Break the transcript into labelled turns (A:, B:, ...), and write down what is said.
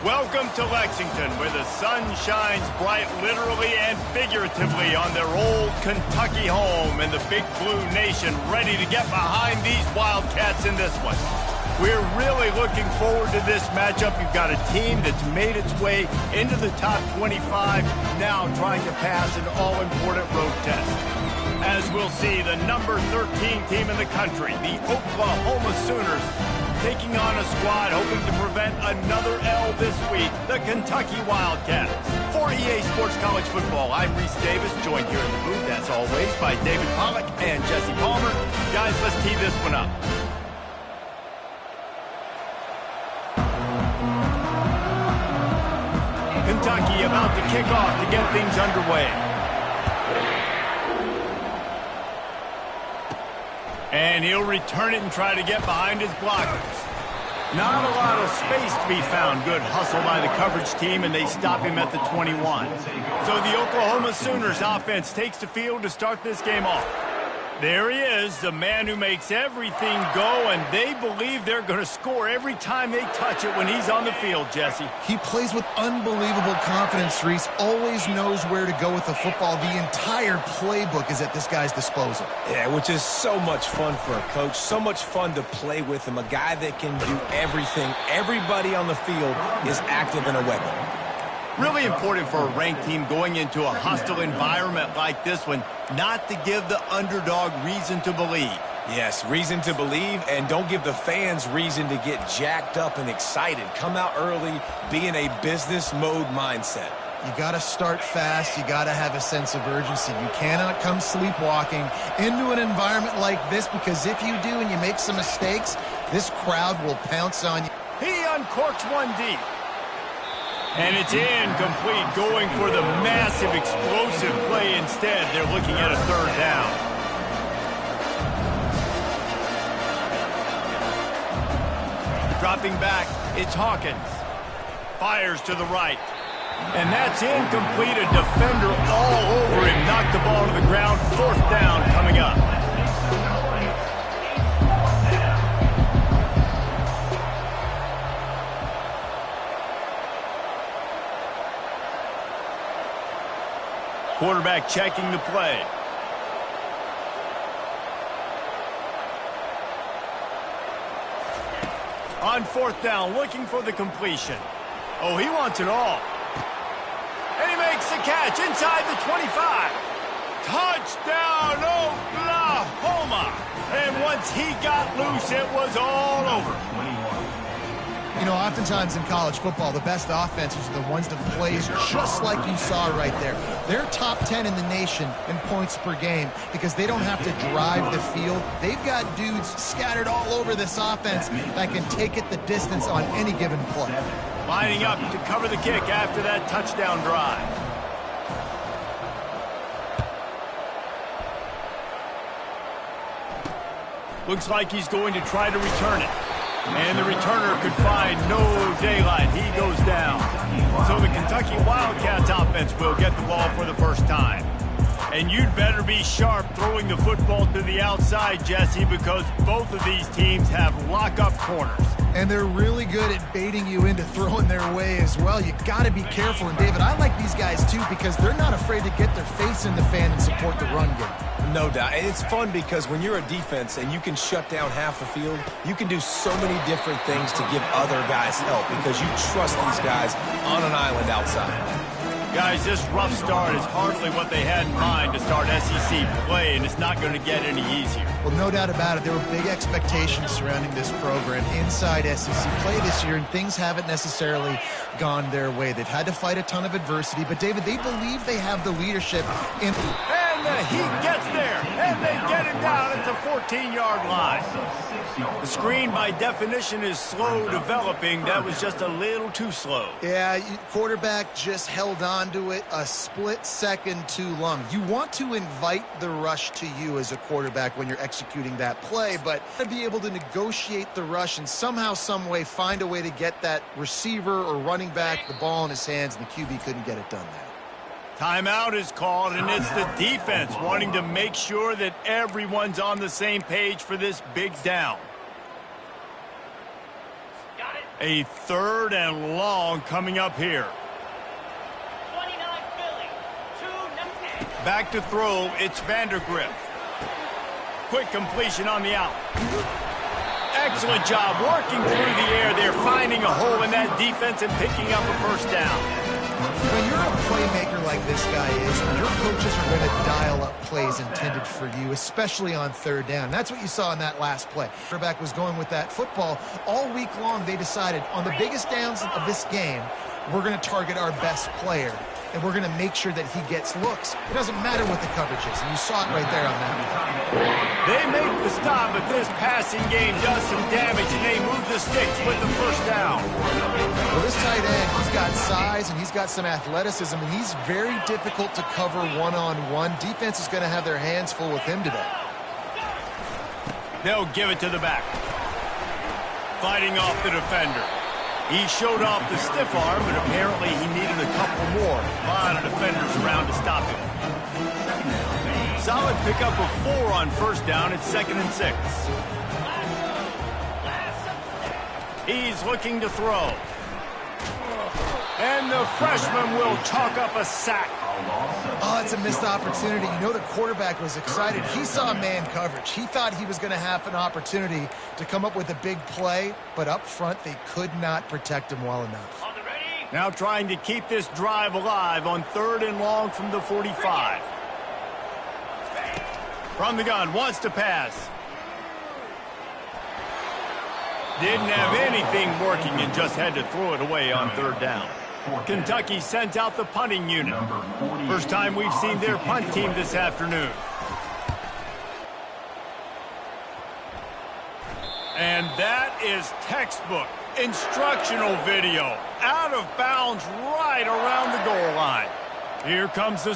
A: Welcome to Lexington, where the sun shines bright literally and figuratively on their old Kentucky home, and the Big Blue Nation ready to get behind these Wildcats in this one. We're really looking forward to this matchup. You've got a team that's made its way into the top 25, now trying to pass an all-important road test. As we'll see, the number 13 team in the country, the Oklahoma Sooners, taking on a squad hoping to prevent another L this week, the Kentucky Wildcats. For EA Sports College Football, I'm Reese Davis, joined here in the booth, as always, by David Pollack and Jesse Palmer. Guys, let's tee this one up. Kentucky about to kick off to get things underway. And he'll return it and try to get behind his blockers. Not a lot of space to be found. Good hustle by the coverage team, and they stop him at the 21. So the Oklahoma Sooners offense takes the field to start this game off. There he is, the man who makes everything go, and they believe they're going to score every time they touch it when he's on the field, Jesse.
B: He plays with unbelievable confidence, Reese. Always knows where to go with the football. The entire playbook is at this guy's disposal.
C: Yeah, which is so much fun for a coach. So much fun to play with him. A guy that can do everything. Everybody on the field is active in a weapon.
A: Really important for a ranked team going into a hostile environment like this one, not to give the underdog reason to believe.
C: Yes, reason to believe, and don't give the fans reason to get jacked up and excited. Come out early, be in a business mode mindset.
B: You got to start fast. You got to have a sense of urgency. You cannot come sleepwalking into an environment like this, because if you do and you make some mistakes, this crowd will pounce on you.
A: He uncorks one deep. And it's incomplete, going for the massive explosive play instead. They're looking at a third down. Dropping back, it's Hawkins. Fires to the right. And that's incomplete. A defender all over him. Knocked the ball to the ground. Fourth down coming up. Quarterback checking the play. On fourth down, looking for the completion. Oh, he wants it all. And he makes the catch inside the 25. Touchdown, Oklahoma! And once he got loose, it was all over.
B: You know, oftentimes in college football, the best offenses are the ones that plays just like you saw right there. They're top 10 in the nation in points per game because they don't have to drive the field. They've got dudes scattered all over this offense that can take it the distance on any given play.
A: Lining up to cover the kick after that touchdown drive. Looks like he's going to try to return it. And the returner could find no daylight. He goes down. So the Kentucky Wildcats offense will get the ball for the first time. And you'd better be sharp throwing the football to the outside, Jesse, because both of these teams have lock-up corners.
B: And they're really good at baiting you into throwing their way as well. You got to be careful. And, David, I like these guys, too, because they're not afraid to get their face in the fan and support the run game.
C: No doubt. And it's fun because when you're a defense and you can shut down half the field, you can do so many different things to give other guys help because you trust these guys on an island outside.
A: Guys, this rough start is hardly what they had in mind to start SEC play, and it's not going to get any easier.
B: Well, no doubt about it. There were big expectations surrounding this program inside SEC play this year, and things haven't necessarily gone their way. They've had to fight a ton of adversity, but, David, they believe they have the leadership in...
A: And the heat gets there, and they get it down at the 14-yard line. The screen, by definition, is slow developing. That was just a little too slow.
B: Yeah, quarterback just held on to it a split second too long. You want to invite the rush to you as a quarterback when you're executing that play, but to be able to negotiate the rush and somehow, some way, find a way to get that receiver or running back the ball in his hands, and the QB couldn't get it done there.
A: Timeout is called, and it's the defense wanting to make sure that everyone's on the same page for this big down. A 3rd and long coming up here.
D: 29 Philly, 2-0.
A: Back to throw, it's Vandergriff. Quick completion on the out. Excellent job working through the air there, finding a hole in that defense and picking up a first down.
B: When you're a playmaker like this guy is, your coaches are going to dial up plays intended for you, especially on 3rd down. That's what you saw in that last play. The quarterback was going with that football. All week long, they decided on the biggest downs of this game, we're going to target our best player, and we're going to make sure that he gets looks. It doesn't matter what the coverage is, and you saw it right there on that one.
A: They make the stop, but this passing game does some damage, and they move the sticks with the first down.
B: Well, this tight end, he's got size, and he's got some athleticism, and he's very difficult to cover one-on-one. Defense is going to have their hands full with him today.
A: They'll give it to the back. Fighting off the defender. He showed off the stiff arm, but apparently he needed a couple more. A lot of defenders around to stop him. Solid pickup of 4 on first down. It's 2nd and 6. He's looking to throw. And the freshman will chalk up a sack.
B: Oh, it's a missed opportunity. You know the quarterback was excited. He saw man coverage. He thought he was going to have an opportunity to come up with a big play, but up front they could not protect him well enough.
A: Now trying to keep this drive alive on 3rd and long from the 45. From the gun, wants to pass. Didn't have anything working and just had to throw it away on 3rd down. Kentucky sends out the punting unit. First time we've seen their punt team this afternoon. And that is textbook instructional video. Out of bounds right around the goal line. Here comes the